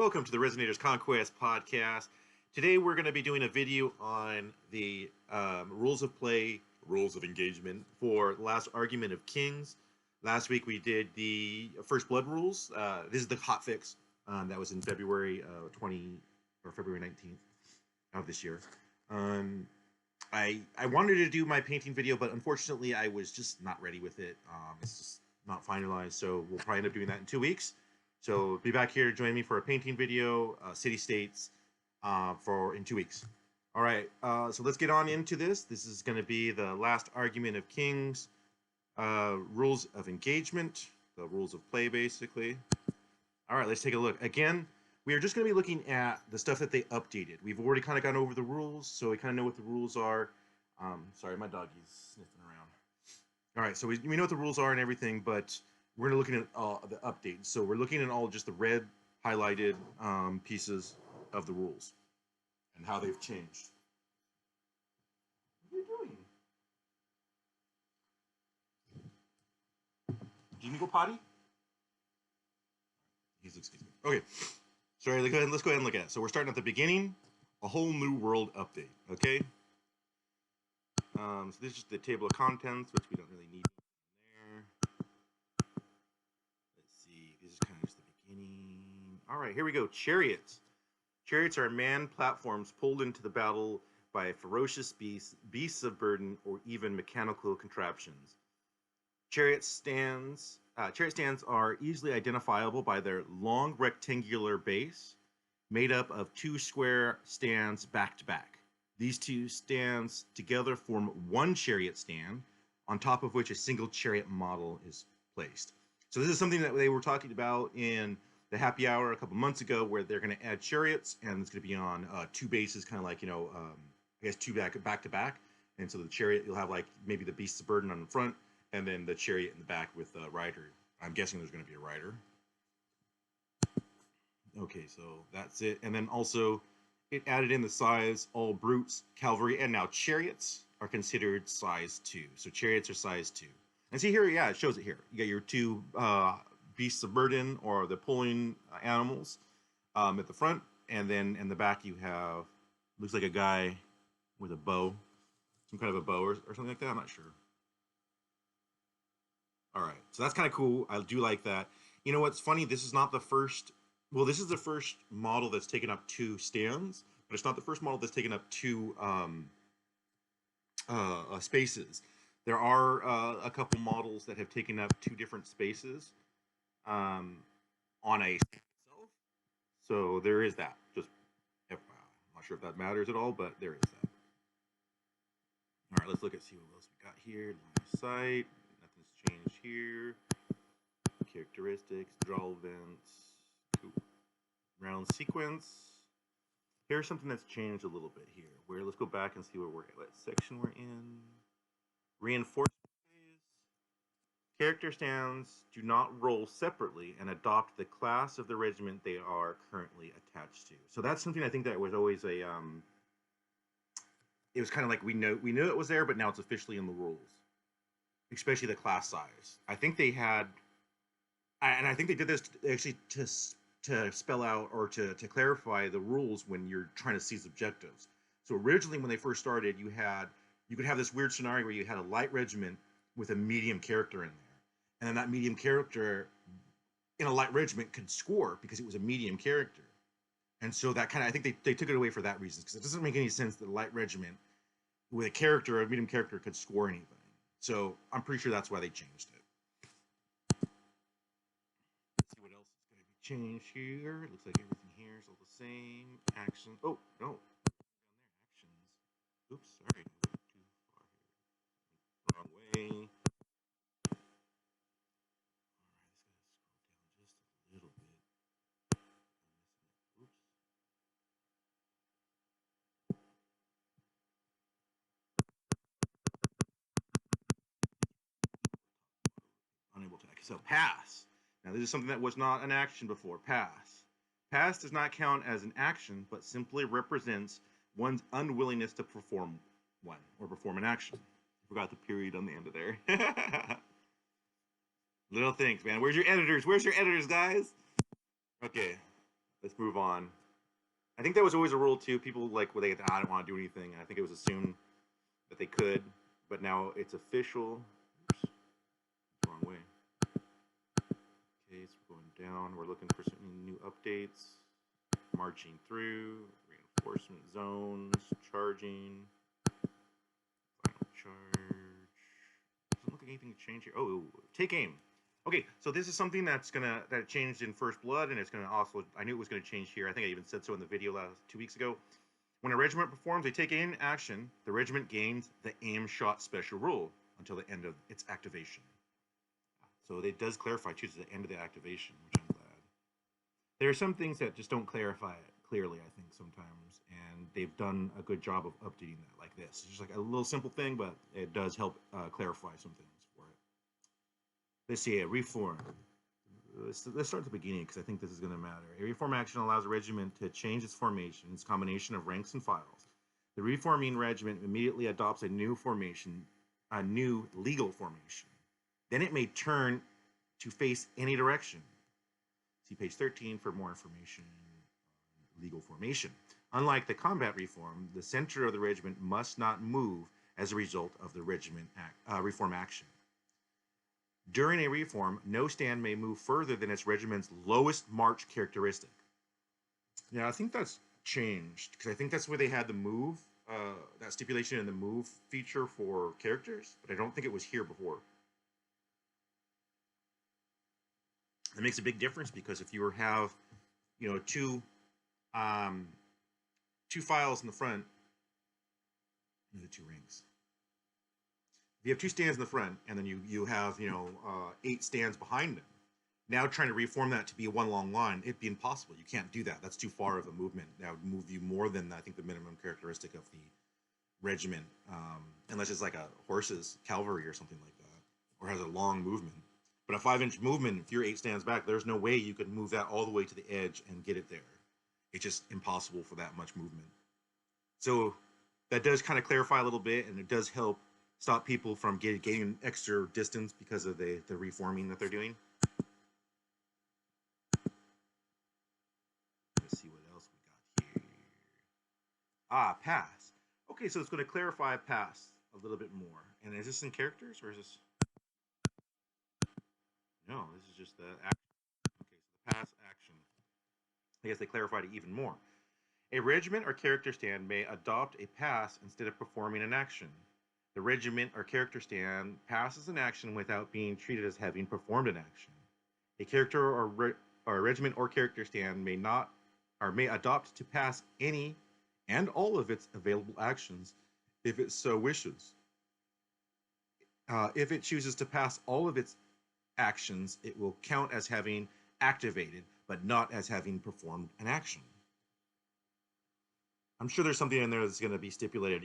Welcome to the Resinator's Conquest podcast. Today we're going to be doing a video on the rules of play, rules of engagement for Last Argument of Kings. Last week we did the First Blood rules. This is the hotfix that was in February 20 or February 19th of this year. I wanted to do my painting video, but unfortunately I was just not ready with it. It's just not finalized, so we'll probably end up doing that in 2 weeks. So be back here to join me for a painting video, city states, in 2 weeks. All right, so let's get on into this. This is going to be the Last Argument of Kings, rules of engagement, the rules of play, basically. All right, let's take a look. Again, we are just going to be looking at the stuff that they updated. We've already kind of gone over the rules, so we kind of know what the rules are. Sorry, my doggy's sniffing around. All right, so we know what the rules are and everything, but we're looking at the updates. So we're looking at all just the red highlighted pieces of the rules and how they've changed. What are you doing? Do you need to go potty? Excuse me. Okay. Sorry, let's go ahead and look at it. So we're starting at the beginning, a whole new world update, okay? So this is just the table of contents, which we don't really need there. Let's see, this is kind of just the beginning. All right, here we go. Chariots. Chariots are manned platforms pulled into the battle by ferocious beasts of burden, or even mechanical contraptions. Chariot stands are easily identifiable by their long rectangular base, made up of two square stands back to back. These two stands together form one chariot stand, on top of which a single chariot model is placed. So this is something that they were talking about in the happy hour a couple months ago, where they're going to add chariots, and it's going to be on two bases, kind of like, I guess two back to back. And so the chariot, you'll have like maybe the beasts of burden on the front, and then the chariot in the back with a rider. I'm guessing there's going to be a rider. Okay, so that's it. And then also, it added in the size. All brutes, cavalry, and now chariots are considered size 2. So chariots are size 2. And see here, yeah, it shows it here. You got your two beasts of burden, or the pulling animals, at the front, and then in the back you have, looks like a guy with a bow, some kind of a bow or something like that. I'm not sure. All right, so that's kind of cool. I do like that. You know what's funny? This is not the first. Well, this is the first model that's taken up 2 stands, but it's not the first model that's taken up 2 spaces. There are a couple models that have taken up 2 different spaces on a itself. So there is that. Just I'm not sure if that matters at all, but there is that. All right, let's look at see what else we got here. Line of sight. Nothing's changed here. Characteristics, draw events. Round sequence. Here's something that's changed a little bit here. Let's go back and see where we're at. What section we're in. Reinforcement phase. Character stands do not roll separately and adopt the class of the regiment they are currently attached to. So that's something I think that was always a it was kind of like we knew it was there, but now it's officially in the rules. Especially the class size. I think they had, and I think they did this actually to spell out or to clarify the rules when you're trying to seize objectives. So originally when they first started, you could have this weird scenario where you had a light regiment with a medium character in there. And then that medium character in a light regiment could score because it was a medium character. And so that kind of, I think they took it away for that reason, because it doesn't make any sense that a light regiment with a medium character could score anything. So I'm pretty sure that's why they changed it. Let's see what else is going to be changed here. It looks like everything here is all the same. Action. Oh, no. Down there. Actions. Oops, sorry. Too far here. Wrong way. All right, let's go scroll down just a little bit. Oops. Unable to act. So pass. Now this is something that was not an action before. Pass. Pass does not count as an action, but simply represents one's unwillingness to perform one or perform an action. I forgot the period on the end of there. Little things, man. Where's your editors? Where's your editors, guys? Okay. let's move on. I think that was always a rule too. People like when they I don't want to do anything. I think it was assumed that they could, but now it's official. Oops, wrong way. Okay, so we're going down. We're looking for some new updates. Marching through, reinforcement zones, charging, final charge. Doesn't look like anything changed here. Oh, take aim. Okay, so this is something that changed in First Blood, and it's gonna also, I knew it was gonna change here. I think I even said so in the video 2 weeks ago. When a regiment performs a take aim action, the regiment gains the aim shot special rule until the end of its activation. So it does clarify too to the end of the activation, which I'm glad. There are some things that just don't clarify it clearly, I think, sometimes, and they've done a good job of updating that like this. It's just like a little simple thing, but it does help clarify some things for it. Let's see, a reform. Let's start at the beginning because I think this is going to matter. A reform action allows a regiment to change its formation, its combination of ranks and files. The reforming regiment immediately adopts a new formation, a new legal formation. Then it may turn to face any direction. See page 13 for more information on legal formation. Unlike the combat reform, the center of the regiment must not move as a result of the regiment reform action. During a reform, no stand may move further than its regiment's lowest march characteristic. Yeah, I think that's changed because I think that's where they had the move, that stipulation in the move feature for characters, but I don't think it was here before. It makes a big difference because if you have, two files in the front, the two ranks. If you have two stands in the front and then you have 8 stands behind them, now trying to reform that to be one long line, it'd be impossible. You can't do that. That's too far of a movement. That would move you more than I think the minimum characteristic of the regiment, unless it's like a horse's cavalry or something like that, or has a long movement. But a 5-inch movement, if you're 8 stands back, there's no way you could move that all the way to the edge and get it there. It's just impossible for that much movement. So that does kind of clarify a little bit, and it does help stop people from gaining extra distance because of the reforming that they're doing. Let's see what else we got here. Pass. Okay, so it's going to clarify pass a little bit more. And is this in characters or is this? No, this is just the action. Okay, so the pass action. I guess they clarified it even more. A regiment or character stand may adopt a pass instead of performing an action. The regiment or character stand passes an action without being treated as having performed an action. A character or a regiment or character stand may adopt to pass any and all of its available actions if it so wishes. If it chooses to pass all of its actions, it will count as having activated, but not as having performed an action. I'm sure there's something in there that's going to be stipulated,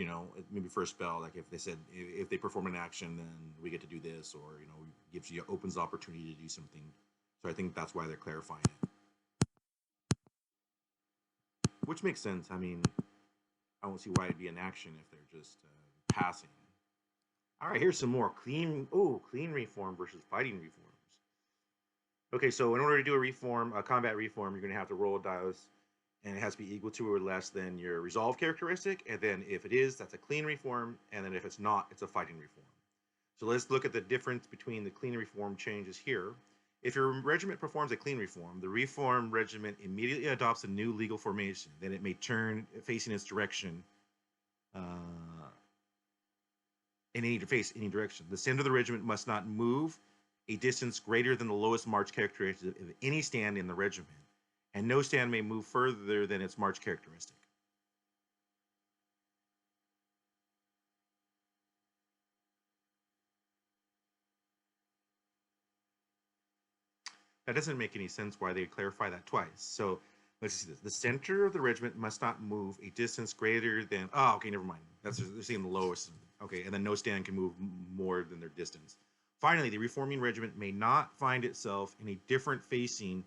maybe for a spell, like if they said if they perform an action, then we get to do this, or opens the opportunity to do something. So I think that's why they're clarifying it, which makes sense. I mean, I don't see why it'd be an action if they're just passing. All right, here's some more clean reform versus fighting reforms. Okay, so in order to do a combat reform, you're going to have to roll a dice, and it has to be equal to or less than your resolve characteristic. And then if it is, that's a clean reform. And then if it's not, it's a fighting reform. So let's look at the difference between the clean reform changes here. If your regiment performs a clean reform, the reformed regiment immediately adopts a new legal formation. Then it may turn facing its direction in any direction. The center of the regiment must not move a distance greater than the lowest march characteristic of any stand in the regiment, and no stand may move further than its march characteristic. That doesn't make any sense why they clarify that twice. So let's see this. The center of the regiment must not move a distance greater than, okay, never mind. They're saying the lowest. Okay, and then no stand can move more than their distance. Finally, the reforming regiment may not find itself in a different facing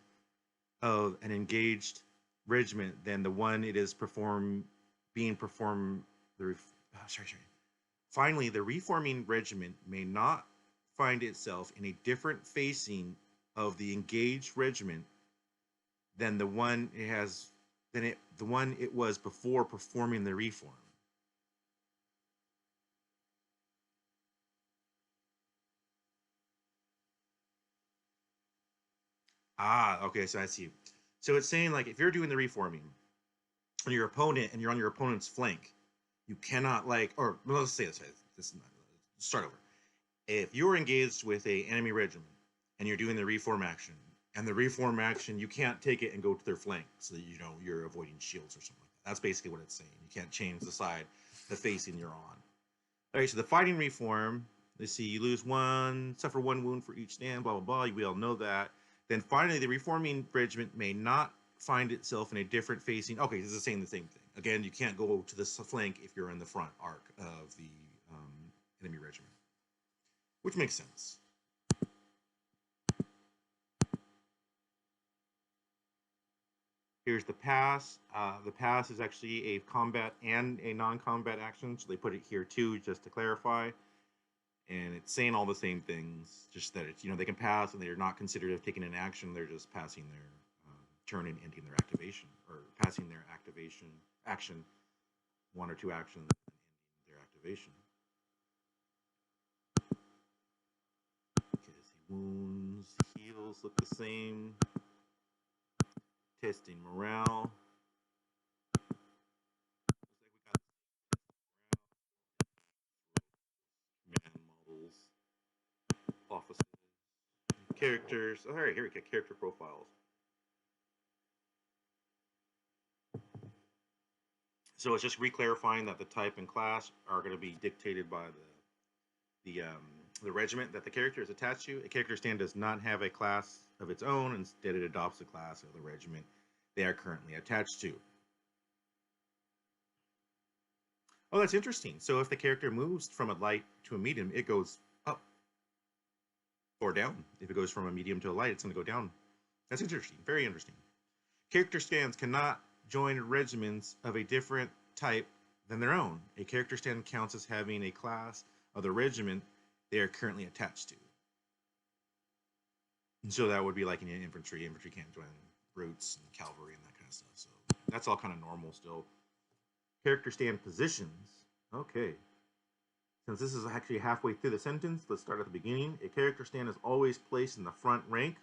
of an engaged regiment than the one it is being performed. Finally, the reforming regiment may not find itself in a different facing of the engaged regiment than the one it has than it the one it was before performing the reform. Ah, okay, so I see. So it's saying like if you're doing the reforming and your opponent and you're on your opponent's flank, you cannot like or well, let's say this is not start over. If you're engaged with a enemy regiment and you're doing the reform action, and the reform action you can't take it and go to their flank, so that, you know, you're avoiding shields or something like that. That's basically what it's saying. You can't change the side, the facing you're on. All right, so the fighting reform. Let's see, you lose one, suffer one wound for each stand, blah blah blah. We all know that. Then finally, the reforming regiment may not find itself in a different facing. Okay, this is saying the same thing. Again, you can't go to the flank if you're in the front arc of the enemy regiment, which makes sense. Here's the pass. The pass is actually a combat and a non-combat action, so they put it here too, just to clarify. And it's saying all the same things, just that it's, you know, they can pass and they're not considered of taking an action. They're just passing their turn and ending their activation, or passing their activation action, one or two actions, and ending their activation. Okay, see, wounds, heals look the same. Testing morale. Man models, offices, characters. All right, here we get character profiles. So it's just reclarifying that the type and class are going to be dictated by the regiment that the character is attached to. A character stand does not have a class of its own. Instead, it adopts the class of the regiment they are currently attached to. Oh, that's interesting. So if the character moves from a light to a medium, it goes up or down. If it goes from a medium to a light, it's going to go down. That's interesting. Very interesting. Character stands cannot join regiments of a different type than their own. A character stand counts as having a class of the regiment they are currently attached to. And so that would be like in infantry. Infantry can't join brutes and cavalry and that kind of stuff. So that's all kind of normal still. Character stand positions. Okay. Since this is actually halfway through the sentence, let's start at the beginning. A character stand is always placed in the front rank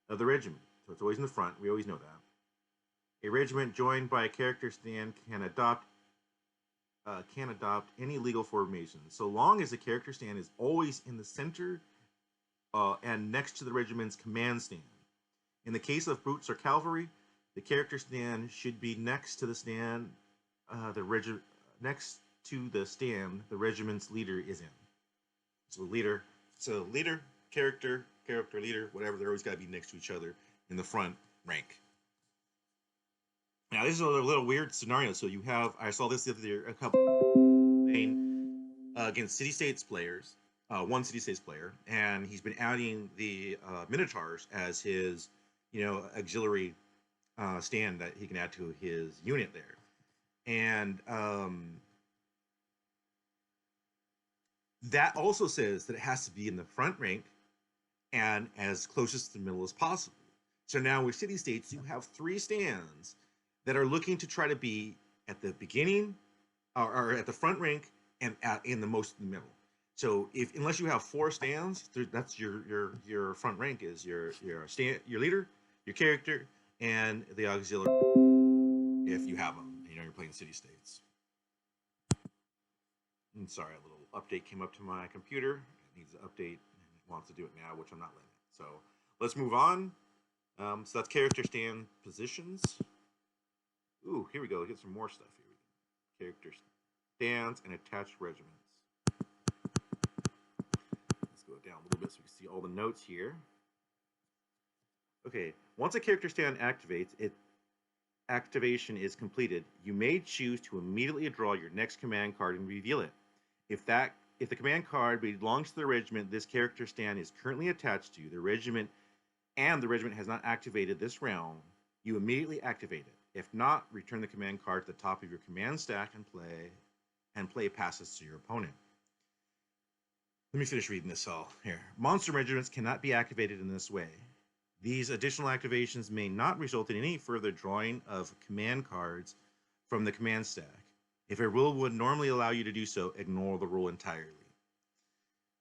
of the regiment. So it's always in the front. We always know that. A regiment joined by a character stand can adopt any legal formation, so long as the character stand is always in the center and next to the regiment's command stand. In the case of brutes or cavalry, the character stand should be next to the stand next to the stand the regiment's leader is in. So leader, character, leader, whatever. They're always got to be next to each other in the front rank. Now this is a little weird scenario. So you have, I saw this the other day, a couple playing against City States players, one City States player, and he's been adding the Minotaurs as his, you know, auxiliary stand that he can add to his unit there. And that also says that it has to be in the front rank and as closest to the middle as possible. So now with City States, you have three stands that are looking to try to be at the beginning or at the front rank and in the most in the middle. So if unless you have four stands, that's your front rank is your leader, your character, and the auxiliary if you have them. You know, you're playing City States. And sorry, a little update came up to my computer. It needs to update and it wants to do it now, which I'm not letting it. So let's move on. So that's character stand positions. Ooh, here we go. Get some more stuff here. Character stands and attached regiments. Let's go down a little bit so we can see all the notes here. Okay, once a character stand activates, its activation is completed. You may choose to immediately draw your next command card and reveal it. If the command card belongs to the regiment this character stand is currently attached to, the regiment has not activated this round, you immediately activate it. If not, return the command card to the top of your command stack and play passes to your opponent. Let me finish reading this all here. Monster regiments cannot be activated in this way. These additional activations may not result in any further drawing of command cards from the command stack. If a rule would normally allow you to do so, ignore the rule entirely.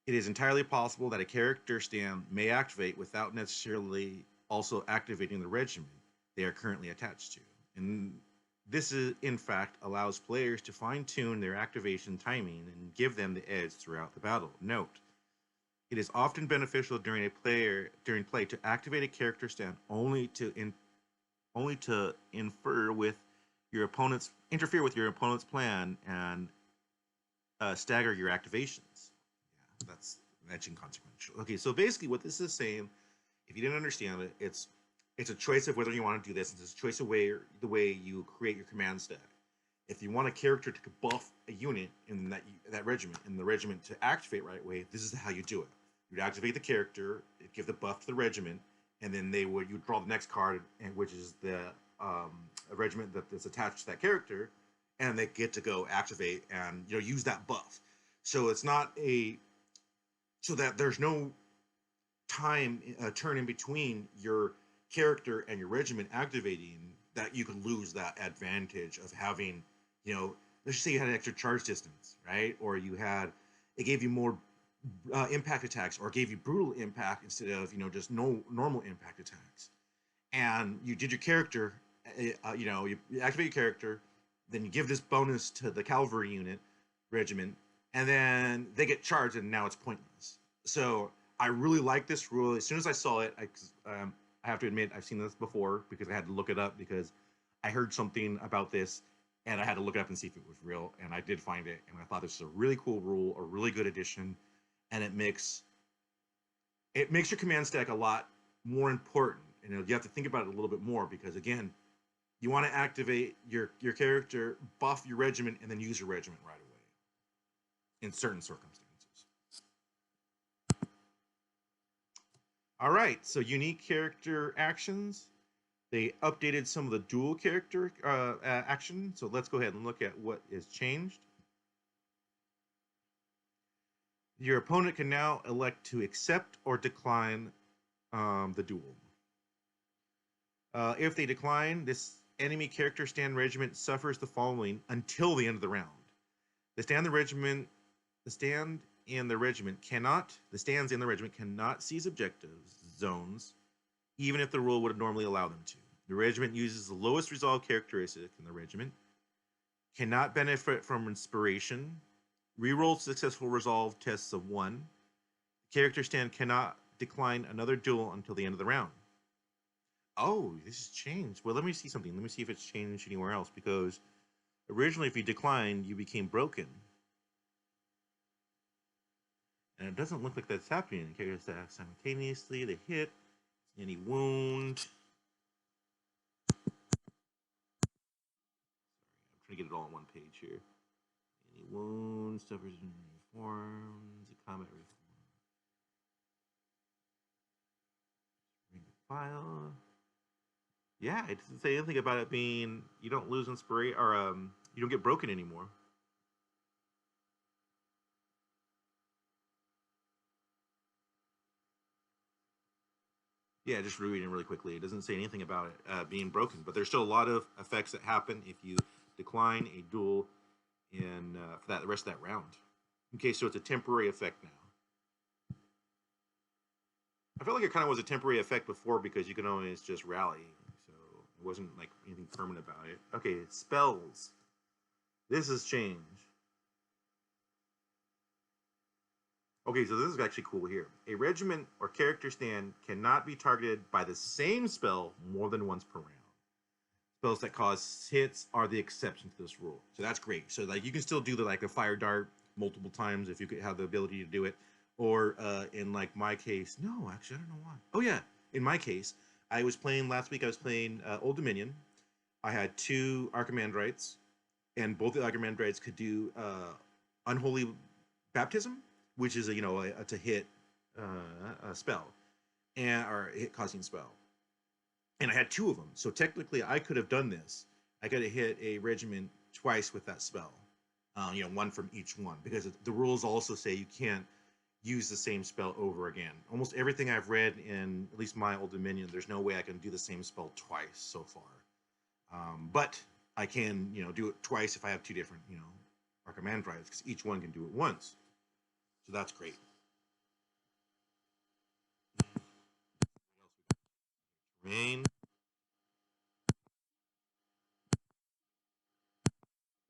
It is entirely possible that a character stand may activate without necessarily also activating the regiment they are currently attached to. And this is, in fact, allows players to fine-tune their activation timing and give them the edge throughout the battle. Note, it is often beneficial during play to activate a character stand only to interfere with your opponent's plan and stagger your activations. Yeah, that's inconsequential. Okay, so basically, what this is saying, if you didn't understand it, it's a choice of whether you want to do this. It's a choice of the way you create your command stack. If you want a character to buff a unit in that regiment, and the regiment to activate right away, this is how you do it. You'd activate the character, give the buff to the regiment, and then you draw the next card, which is the a regiment that's attached to that character, and they get to go activate and use that buff. So it's not so that there's no time turn in between your character and your regiment activating that you can lose that advantage of having, let's just say you had an extra charge distance, right? Or it gave you more impact attacks, or gave you brutal impact instead of just no normal impact attacks. And you did your character, you activate your character, then you give this bonus to the cavalry unit regiment, and then they get charged, and now it's pointless. So I really like this rule. As soon as I saw it, I have to admit I've seen this before because I had to look it up because I heard something about this and I had to look it up and see if it was real, and I did find it, and I thought this is a really cool rule, a really good addition, and it makes your command stack a lot more important. And you have to think about it a little bit more because, again, you want to activate your character, buff your regiment, and then use your regiment right away in certain circumstances. All right, so unique character actions. They updated some of the dual character action. So let's go ahead and look at what is changed. Your opponent can now elect to accept or decline the duel. If they decline, this enemy character stand regiment suffers the following until the end of the round. The stands in the regiment cannot seize objectives zones, even if the rule would normally allow them to. The regiment uses the lowest resolve characteristic in the regiment, cannot benefit from inspiration, reroll successful resolve tests of 1. The character stand cannot decline another duel until the end of the round. Oh, this has changed. Well, let me see something. Let me see if it's changed anywhere else, because originally if you declined, you became broken. And it doesn't look like that's happening. Characters attack simultaneously, they hit, any wound. Sorry, I'm trying to get it all on one page here. Any wounds, suffers in reforms, a combat reform. Ring the file. Yeah, it doesn't say anything about it being, you don't lose inspiration, or you don't get broken anymore. Yeah, just reading it really quickly. It doesn't say anything about it being broken, but there's still a lot of effects that happen if you decline a duel for the rest of that round. Okay, so it's a temporary effect now. I felt like it kind of was a temporary effect before because you can always just rally, so it wasn't like anything permanent about it. Okay, spells. This has changed. Okay, so this is actually cool here. A regiment or character stand cannot be targeted by the same spell more than once per round. Spells that cause hits are the exception to this rule. So that's great. So like you can still do a fire dart multiple times if you could have the ability to do it. Or in like my case, no, actually I don't know why. Oh yeah, in my case, last week I was playing Old Dominion. I had 2 Archimandrites, and both the Archimandrites could do Unholy Baptism, which is a to hit a spell, or a hit causing spell. And I had 2 of them, so technically I could have done this. I could have hit a regiment twice with that spell, 1 from each one, because the rules also say you can't use the same spell over again. Almost everything I've read in at least my Old Dominion, there's no way I can do the same spell twice so far. But I can, do it twice if I have two different, our command drives, because each one can do it once. So that's great. Terrain.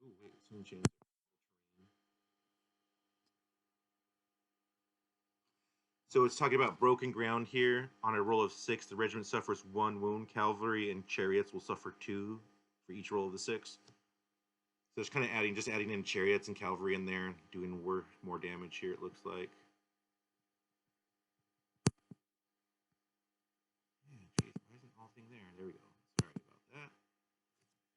Oh wait, someone changed. So it's talking about broken ground here. On a roll of 6, the regiment suffers 1 wound. Cavalry and chariots will suffer 2 for each roll of the 6. So it's kind of adding in chariots and cavalry in there, doing more damage here, it looks like. Yeah, geez, why isn't all thing there? There we go. Sorry about that.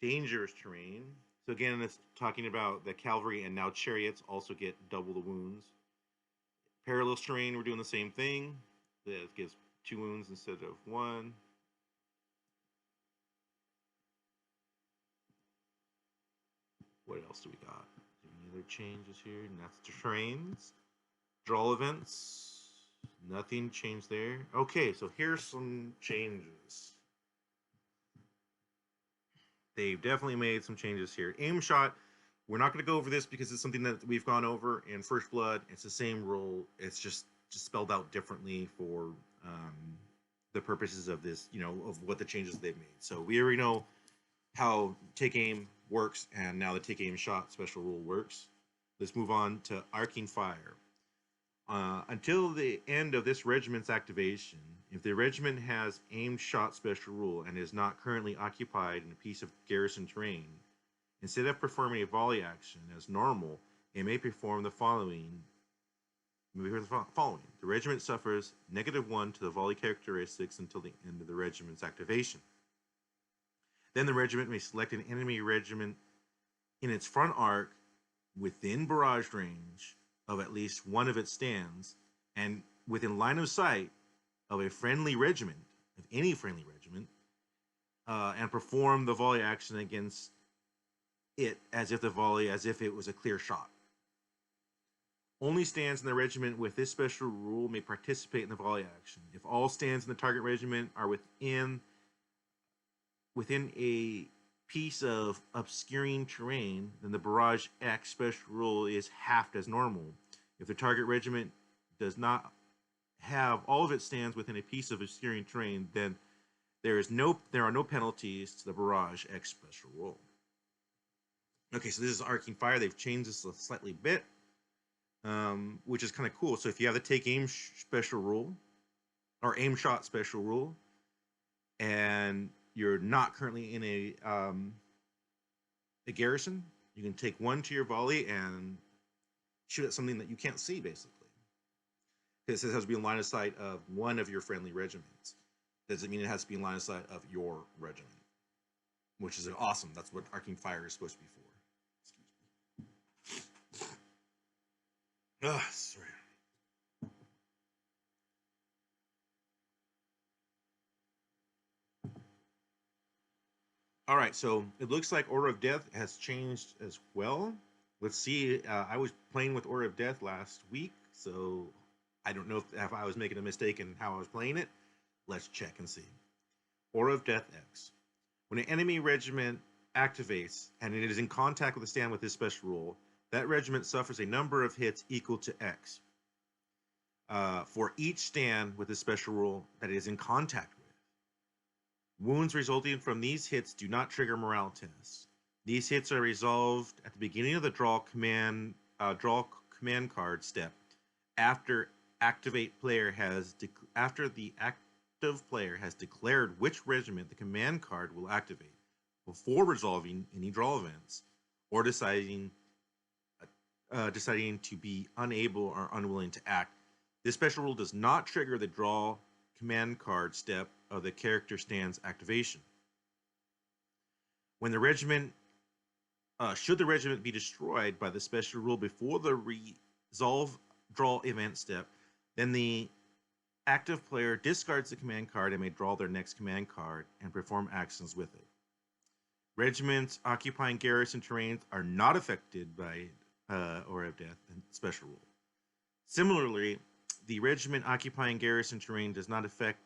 Dangerous terrain. So again, it's talking about the cavalry and now chariots also get double the wounds. Perilous terrain, we're doing the same thing. That gives 2 wounds instead of 1. What else do we got? Any other changes here? And that's the terrains. Draw events. Nothing changed there. Okay, so here's some changes. They've definitely made some changes here. Aim shot. We're not going to go over this because it's something that we've gone over in First Blood. It's the same rule. It's just spelled out differently for the purposes of this, of what the changes they've made. So we already know how take aim works, and now the take aim shot special rule works. Let's move on to arcing fire. Until the end of this regiment's activation, if the regiment has aim shot special rule and is not currently occupied in a piece of garrison terrain, instead of performing a volley action as normal, it may perform the following. The regiment suffers -1 to the volley characteristics until the end of the regiment's activation. Then the regiment may select an enemy regiment in its front arc within barrage range of at least one of its stands and within line of sight of a friendly regiment, of any friendly regiment, and perform the volley action against it as if it was a clear shot. Only stands in the regiment with this special rule may participate in the volley action. If all stands in the target regiment are within a piece of obscuring terrain, then the Barrage X special rule is halved as normal. If the target regiment does not have all of its stands within a piece of obscuring terrain, then there are no penalties to the Barrage X special rule. Okay, so this is arcing fire. They've changed this a slightly bit, which is kind of cool. So if you have the take aim special rule or aim shot special rule, and you're not currently in a garrison, you can take 1 to your volley and shoot at something that you can't see, basically. Because it has to be in line of sight of one of your friendly regiments. Doesn't mean it has to be in line of sight of your regiment, which is awesome. That's what arcing fire is supposed to be for. Excuse me. Sorry. All right, so it looks like Order of Death has changed as well. Let's see. I was playing with Order of Death last week, so I don't know if I was making a mistake in how I was playing it. Let's check and see. Order of Death X. When an enemy regiment activates and it is in contact with a stand with this special rule, that regiment suffers a number of hits equal to X for each stand with this special rule that it is in contact with. Wounds resulting from these hits do not trigger morale tests. These hits are resolved at the beginning of the draw command card step after the active player has declared which regiment the command card will activate before resolving any draw events or deciding to be unable or unwilling to act. This special rule does not trigger the draw command card step of the character stand's activation. When the regiment, should the regiment be destroyed by the special rule before the resolve draw event step, then the active player discards the command card and may draw their next command card and perform actions with it. Regiments occupying garrison terrains are not affected by Order of Death and special rule. Similarly, the regiment occupying garrison terrain does not inflict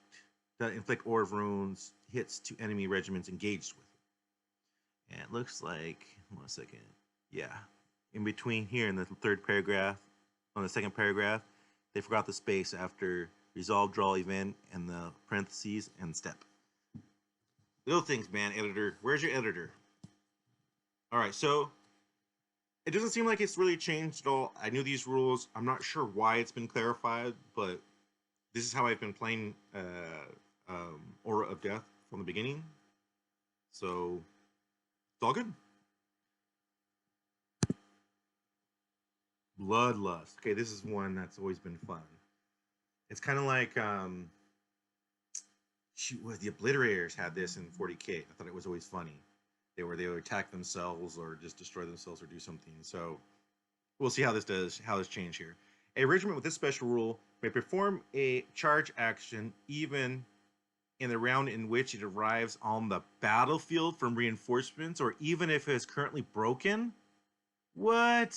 or of runes hits to enemy regiments engaged with it. And it looks like, one second, yeah, in between here in the third paragraph, on the second paragraph, they forgot the space after resolve, draw, event, and the parentheses and step. Little things, man. Editor, where's your editor? All right, so it doesn't seem like it's really changed at all. I knew these rules. I'm not sure why it's been clarified, but this is how I've been playing Aura of Death from the beginning. So it's all good. Bloodlust. Okay, this is one that's always been fun. It's kind of like the Obliterators had this in 40K. I thought it was always funny. They would attack themselves or just destroy themselves or do something. So we'll see how this changed here. A regiment with this special rule may perform a charge action even in the round in which it arrives on the battlefield from reinforcements, or even if it is currently broken. What?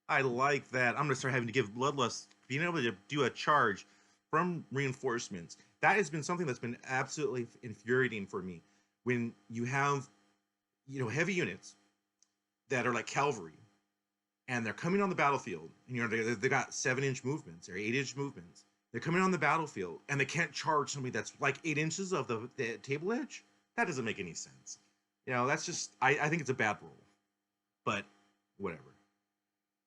I like that. I'm gonna start having to give Bloodlust, being able to do a charge from reinforcements. That has been something that's been absolutely infuriating for me. When you have, heavy units that are like cavalry, and they're coming on the battlefield, and they got 7-inch movements or 8-inch movements. They're coming on the battlefield, and they can't charge somebody that's like 8 inches of the table edge. That doesn't make any sense. That's just I think it's a bad rule, but whatever.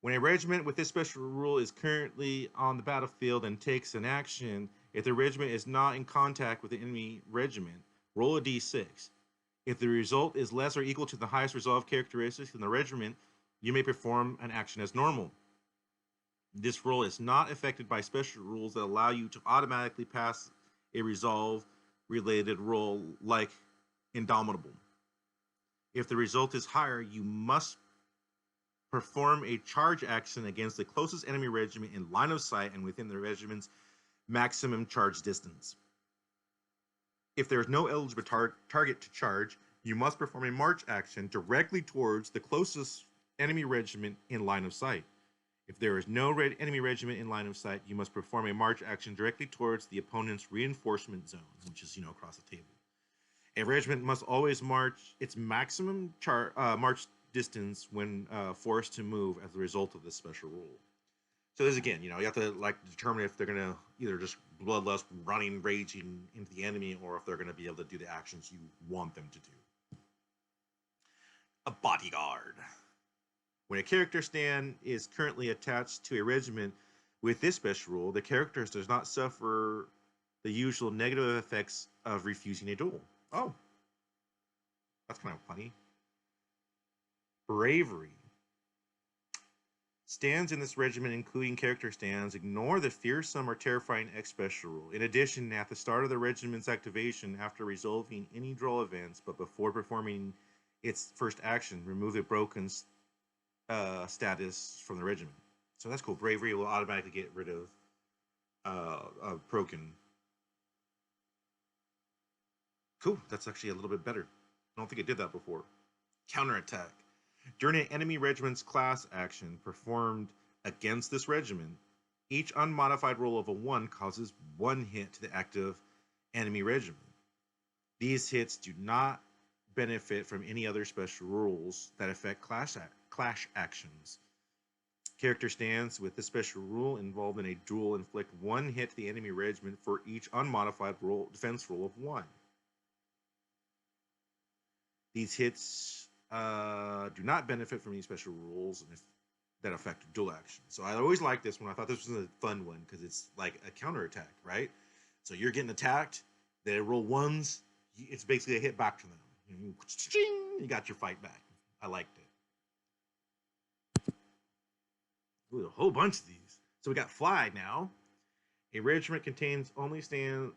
When a regiment with this special rule is currently on the battlefield and takes an action, if the regiment is not in contact with the enemy regiment, roll a d6. If the result is less or equal to the highest resolve characteristics in the regiment, you may perform an action as normal. This rule is not affected by special rules that allow you to automatically pass a resolve-related roll like Indomitable. If the result is higher, you must perform a charge action against the closest enemy regiment in line of sight and within the regiment's maximum charge distance. If there is no eligible target to charge, you must perform a march action directly towards the closest enemy regiment in line of sight. If there is no enemy regiment in line of sight, you must perform a march action directly towards the opponent's reinforcement zone, which is, across the table. A regiment must always march its maximum march distance when forced to move as a result of this special rule. So this again, you have to determine if they're gonna either just bloodlust, running, raging into the enemy, or if they're gonna be able to do the actions you want them to do. A bodyguard. When a character stand is currently attached to a regiment with this special rule, the character does not suffer the usual negative effects of refusing a duel. Oh, that's kind of funny. Bravery. Stands in this regiment, including character stands, ignore the fearsome or terrifying X special rule. In addition, at the start of the regiment's activation, after resolving any draw events, but before performing its first action, remove the broken status from the regiment. So that's cool. Bravery will automatically get rid of broken. Cool. That's actually a little bit better. I don't think it did that before. Counterattack. During an enemy regiment's class action performed against this regiment, each unmodified roll of a 1 causes 1 hit to the active enemy regiment. These hits do not benefit from any other special rules that affect clash actions. Character stands with this special rule involved in a duel inflict 1 hit to the enemy regiment for each unmodified defense roll of 1. These hits do not benefit from any special rules that affect dual action. So I always liked this one. I thought this was a fun one because it's like a counterattack, right? So you're getting attacked, they roll 1s, it's basically a hit back to them. You got your fight back. I liked it. Ooh, a whole bunch of these. So we got fly now. A regiment containing only stands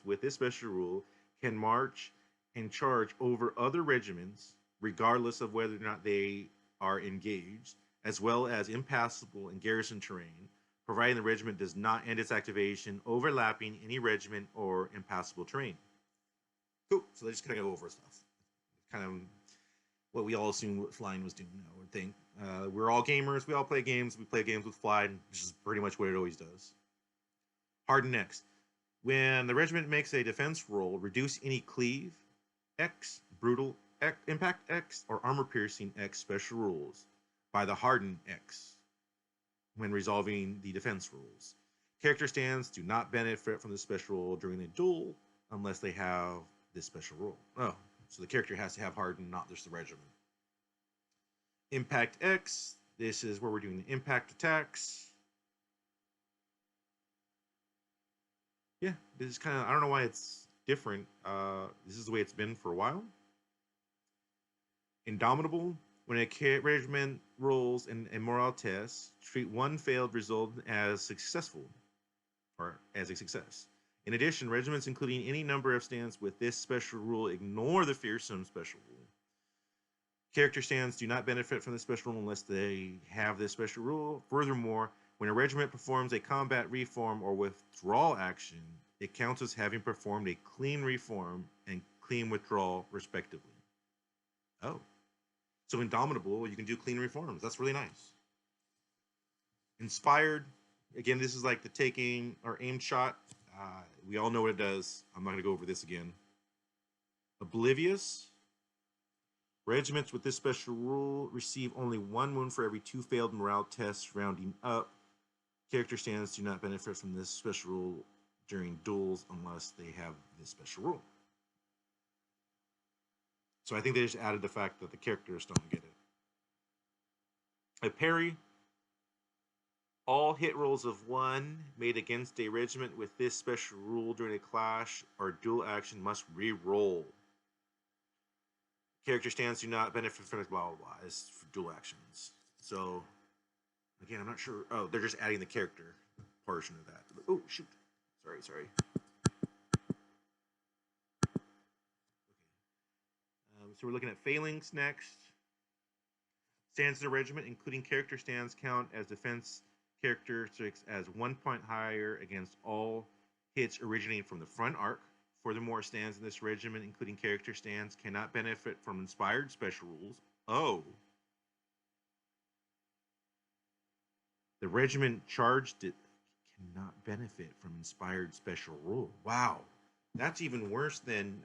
with this special rule can march and charge over other regiments, regardless of whether or not they are engaged, as well as impassable and garrison terrain, providing the regiment does not end its activation overlapping any regiment or impassable terrain. Cool. So they just kind of go over stuff. Kind of what we all assumed what flying was doing. I would think we're all gamers. We all play games. We play games with flying, which is pretty much what it always does. Harden X. When the regiment makes a defense roll, reduce any cleave X, brutal X, impact X, or armor piercing X special rules by the Harden X when resolving the defense rules. Character stands do not benefit from the special rule during a duel unless they have this special rule. Oh, so the character has to have Harden, not just the regiment. Impact X. This is where we're doing the impact attacks. Yeah, this is kind of, I don't know why it's different. This is the way it's been for a while. Indomitable. When a regiment rolls an morale test, treat one failed result as successful, or as a success. In addition, regiments including any number of stands with this special rule ignore the fearsome special rule. Character stands do not benefit from the special rule unless they have this special rule. Furthermore, when a regiment performs a combat reform or withdrawal action, it counts as having performed a clean reform and clean withdrawal, respectively. Oh. So Indomitable, you can do clean reforms. That's really nice. Inspired. Again, this is like the taking or aim shot. We all know what it does. I'm not going to go over this again. Oblivious. Regiments with this special rule receive only 1 wound for every 2 failed morale tests, rounding up. Character stands do not benefit from this special rule during duels unless they have this special rule. So I think they just added the fact that the characters don't get it. A parry. All hit rolls of 1 made against a regiment with this special rule during a clash or dual action must re-roll. Character stands do not benefit from blah blah blah. It's for dual actions. So again, I'm not sure. Oh, they're just adding the character portion of that. Oh shoot! Sorry. Okay. So we're looking at phalanx next. Stands in the regiment, including character stands, count as defense characteristics as 1 point higher against all hits originating from the front arc. Furthermore, stands in this regiment, including character stands, cannot benefit from inspired special rules. Oh. The regiment charged it cannot benefit from inspired special rule. Wow. That's even worse than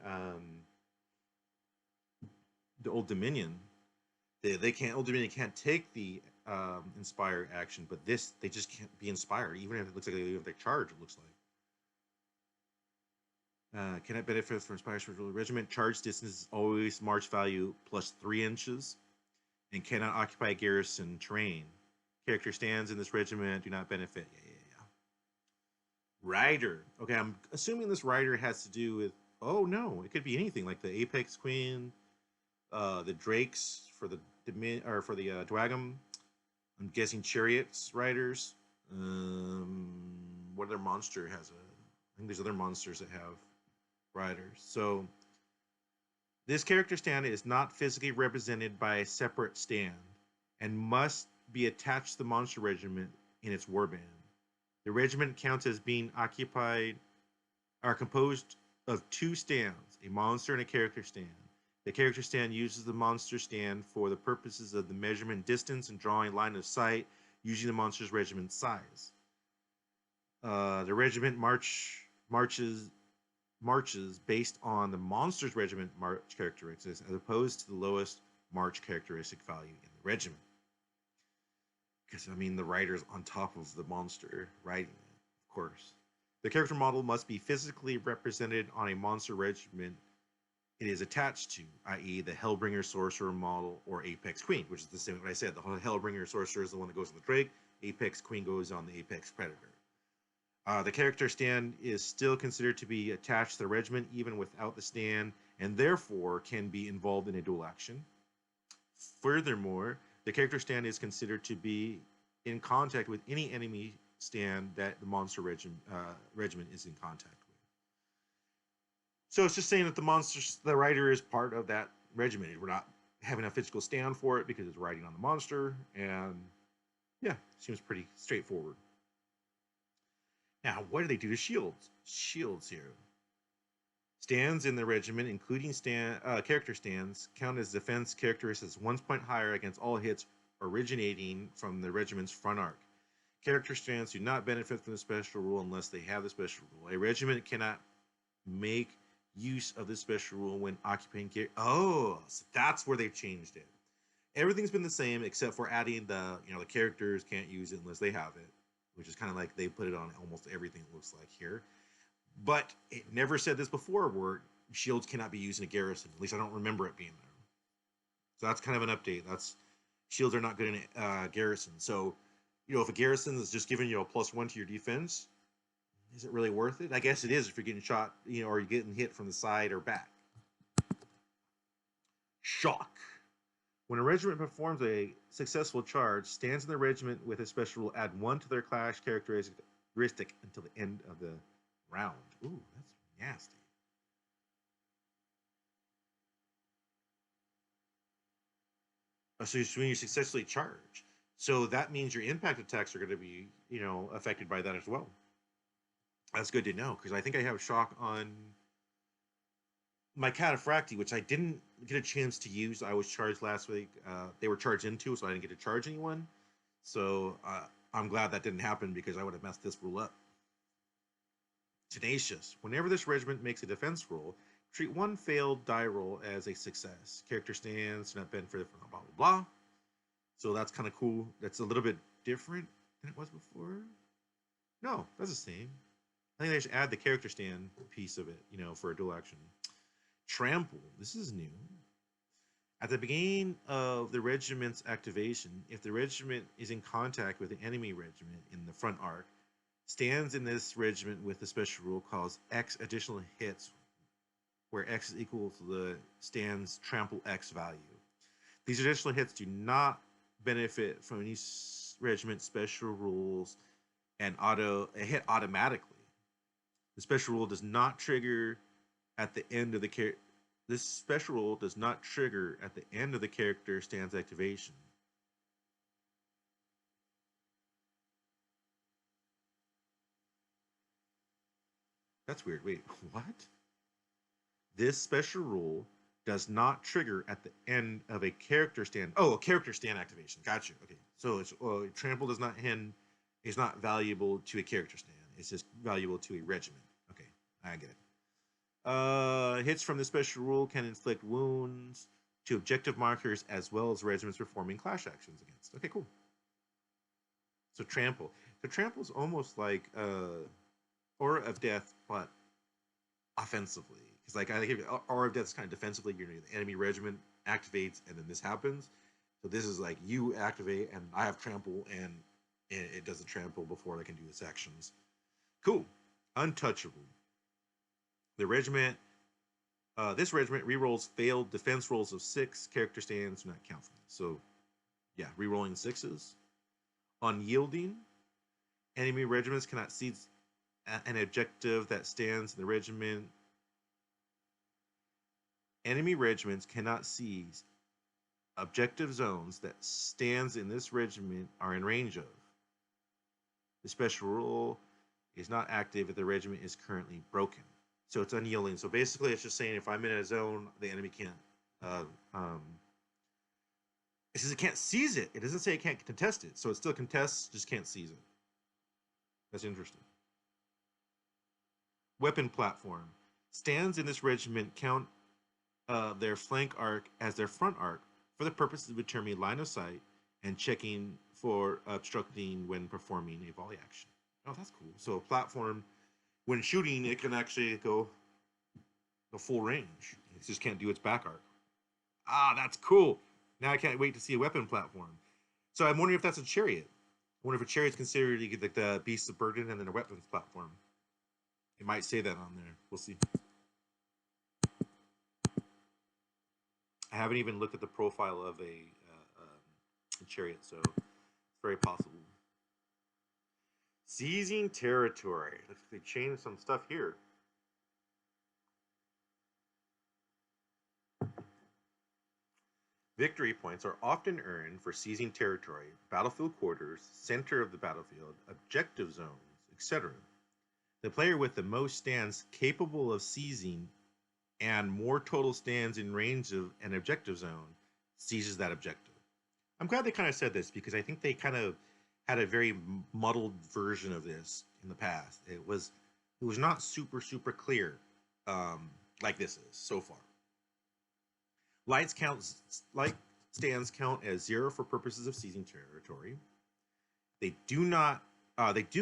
the Old Dominion. Old Dominion can't take the inspired action, but this, they just can't be inspired, even if it looks like they charge, it looks like. Cannot benefit from inspired special regiment. Charge distance is always march value plus 3 inches, and cannot occupy garrison terrain. Character stands in this regiment do not benefit. Yeah. Rider. Okay, I'm assuming this rider has to do with. Oh no, it could be anything like the Apex Queen, the Drakes for the Dwagam. I'm guessing chariots riders. What other monster has a? I think there's other monsters that have riders. So this character stand is not physically represented by a separate stand and must be attached to the monster regiment in its warband. The regiment counts as being occupied, are composed of 2 stands, a monster and a character stand. The character stand uses the monster stand for the purposes of the measurement distance and drawing line of sight using the monster's regiment size. The regiment marches based on the monster's regiment march characteristics as opposed to the lowest march characteristic value in the regiment. Because, I mean, the rider's on top of the monster riding it, of course. The character model must be physically represented on a monster regiment it is attached to, i.e. the Hellbringer Sorcerer model or Apex Queen, which is the same what I said. The Hellbringer Sorcerer is the one that goes on the Drake. Apex Queen goes on the Apex Predator. The character stand is still considered to be attached to the regiment even without the stand, and therefore can be involved in a dual action. Furthermore, the character stand is considered to be in contact with any enemy stand that the monster regiment is in contact with. So it's just saying that the rider is part of that regiment. We're not having a physical stand for it because it's riding on the monster, and yeah, seems pretty straightforward. Now, what do they do to shields? Shields here. Stands in the regiment, including character stands, count as defense characteristics 1 point higher against all hits originating from the regiment's front arc. Character stands do not benefit from the special rule unless they have the special rule. A regiment cannot make use of this special rule when occupying gear. Oh, so that's where they've changed it. Everything's been the same except for adding the characters can't use it unless they have it, which is kind of like they put it on almost everything. It looks like here, but it never said this before where shields cannot be used in a garrison. At least I don't remember it being there. So that's kind of an update. That's shields are not good in a garrison. So if a garrison is just giving you a +1 to your defense, is it really worth it? I guess it is if you're getting shot, or you're getting hit from the side or back. Shock. When a regiment performs a successful charge, stands in the regiment with a special rule add 1 to their clash characteristic until the end of the round. Ooh, that's nasty. So when you successfully charge, so that means your impact attacks are going to be, affected by that as well. That's good to know because I think I have shock on my Cataphracti, which I didn't get a chance to use. I was charged last week. They were charged into, so I didn't get to charge anyone. So I'm glad that didn't happen because I would have messed this rule up. Tenacious. Whenever this regiment makes a defense roll, treat one failed die roll as a success. Character stands do not benefit from blah blah blah. So that's kind of cool. That's a little bit different than it was before. No, that's the same. I think they should add the character stand piece of it, for a dual action. Trample. This is new. At the beginning of the regiment's activation, if the regiment is in contact with the enemy regiment in the front arc, stands in this regiment with the special rule cause X additional hits, where X is equal to the stand's trample X value. These additional hits do not benefit from any regiment special rules and hit automatically. The special rule does not trigger at the end of the This special rule does not trigger at the end of the character stand's activation. That's weird. Wait, what? This special rule does not trigger at the end of a character stand. Oh, a character stand activation. Gotcha. Okay, so it's trample does not end. Is not valuable to a character stand. It's just valuable to a regiment. Okay, I get it. Hits from the special rule can inflict wounds to objective markers as well as regiments performing clash actions against. Okay, cool. So trample. So trample is almost like Aura of Death, but offensively. Because I think Aura of Death is kind of defensively. The enemy regiment activates, and then this happens. So this is like you activate, and I have trample, and it does the trample before I can do its actions. Cool. Untouchable. The regiment, this regiment rerolls failed defense rolls of 6. Character stands do not count for this. So, yeah, rerolling 6s. Unyielding. Enemy regiments cannot seize an objective that stands in the regiment. Enemy regiments cannot seize objective zones that stands in this regiment are in range of. The special rule is not active if the regiment is currently broken. So it's unyielding. So basically, it's just saying if I'm in a zone, the enemy can't. It says it can't seize it. It doesn't say it can't contest it. So it still contests, just can't seize it. That's interesting. Weapon platform. Stands in this regiment count their flank arc as their front arc for the purpose of determining line of sight and checking for obstructing when performing a volley action. Oh, that's cool. So a platform, when shooting, it can actually go the full range. It just can't do its back arc. Ah, that's cool. Now I can't wait to see a weapon platform. So I'm wondering if that's a chariot. I wonder if a chariot's considered like the beast of burden and then a weapons platform. It might say that on there. We'll see. I haven't even looked at the profile of a chariot, so it's very possible. Seizing territory. Looks like they changed some stuff here. Victory points are often earned for seizing territory, battlefield quarters, center of the battlefield, objective zones, etc. The player with the most stands capable of seizing and more total stands in range of an objective zone seizes that objective. I'm glad they kind of said this because I think they kind of had a very muddled version of this in the past. It was not super clear like this is so far. Light stands count as 0 for purposes of seizing territory. They do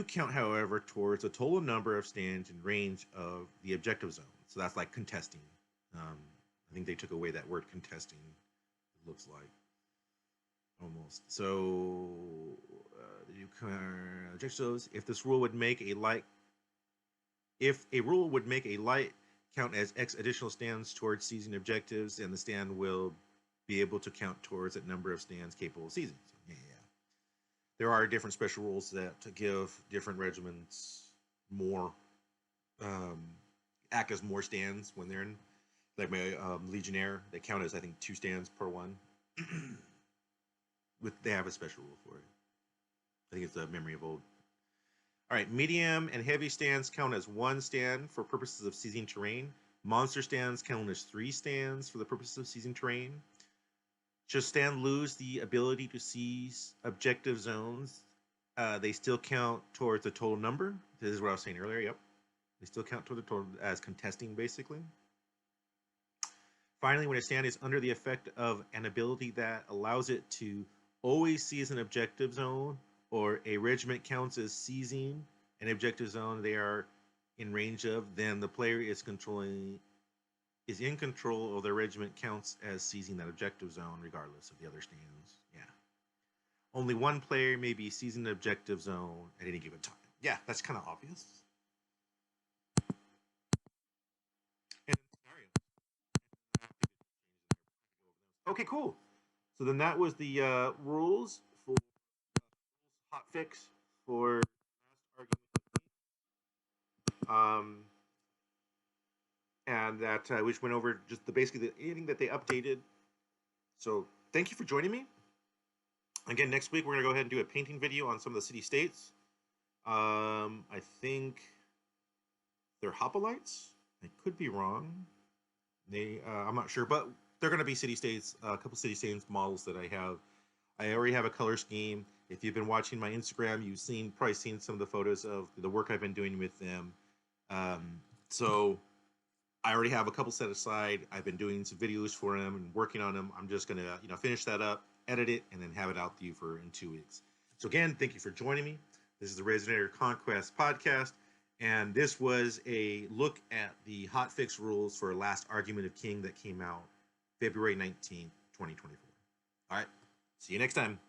count, however, towards a total number of stands in range of the objective zone. So that's like contesting. I think they took away that word contesting. It looks like almost. So you objectives. If this rule would make a light, if a rule would make a light count as X additional stands towards seizing objectives, and the stand will be able to count towards that number of stands capable of seizing. So, yeah. There are different special rules that to give different regiments more act as more stands when they're in. Like my Legionnaire, they count as I think 2 stands per one. They have a special rule for it. I think it's a memory of old. All right, medium and heavy stands count as 1 stand for purposes of seizing terrain. Monster stands count as 3 stands for the purposes of seizing terrain. Should stand lose the ability to seize objective zones, they still count towards the total number. This is what I was saying earlier. Yep, they still count toward the total as contesting, basically. Finally, when a stand is under the effect of an ability that allows it to always seize an objective zone, or a regiment counts as seizing an objective zone they are in range of, then the player is in control of their regiment counts as seizing that objective zone regardless of the other stands. Yeah. Only one player may be seizing the objective zone at any given time. Yeah, that's kind of obvious. And okay, cool. So then that was the rules for Hotfix for last argument. And that which went over just basically anything that they updated. So thank you for joining me. Again, next week we're gonna go ahead and do a painting video on some of the city states. I think they're hoplites. I could be wrong. I'm not sure, but they're gonna be city states. A couple city states models that I have. I already have a color scheme. If you've been watching my Instagram, you've probably seen some of the photos of the work I've been doing with them. So I already have a couple set aside. I've been doing some videos for them and working on them. I'm just gonna, finish that up, edit it, and then have it out to you in 2 weeks. So again, thank you for joining me. This is the Resinator Conquest podcast, and this was a look at the hotfix rules for Last Argument of King that came out February 19th, 2024. All right, see you next time.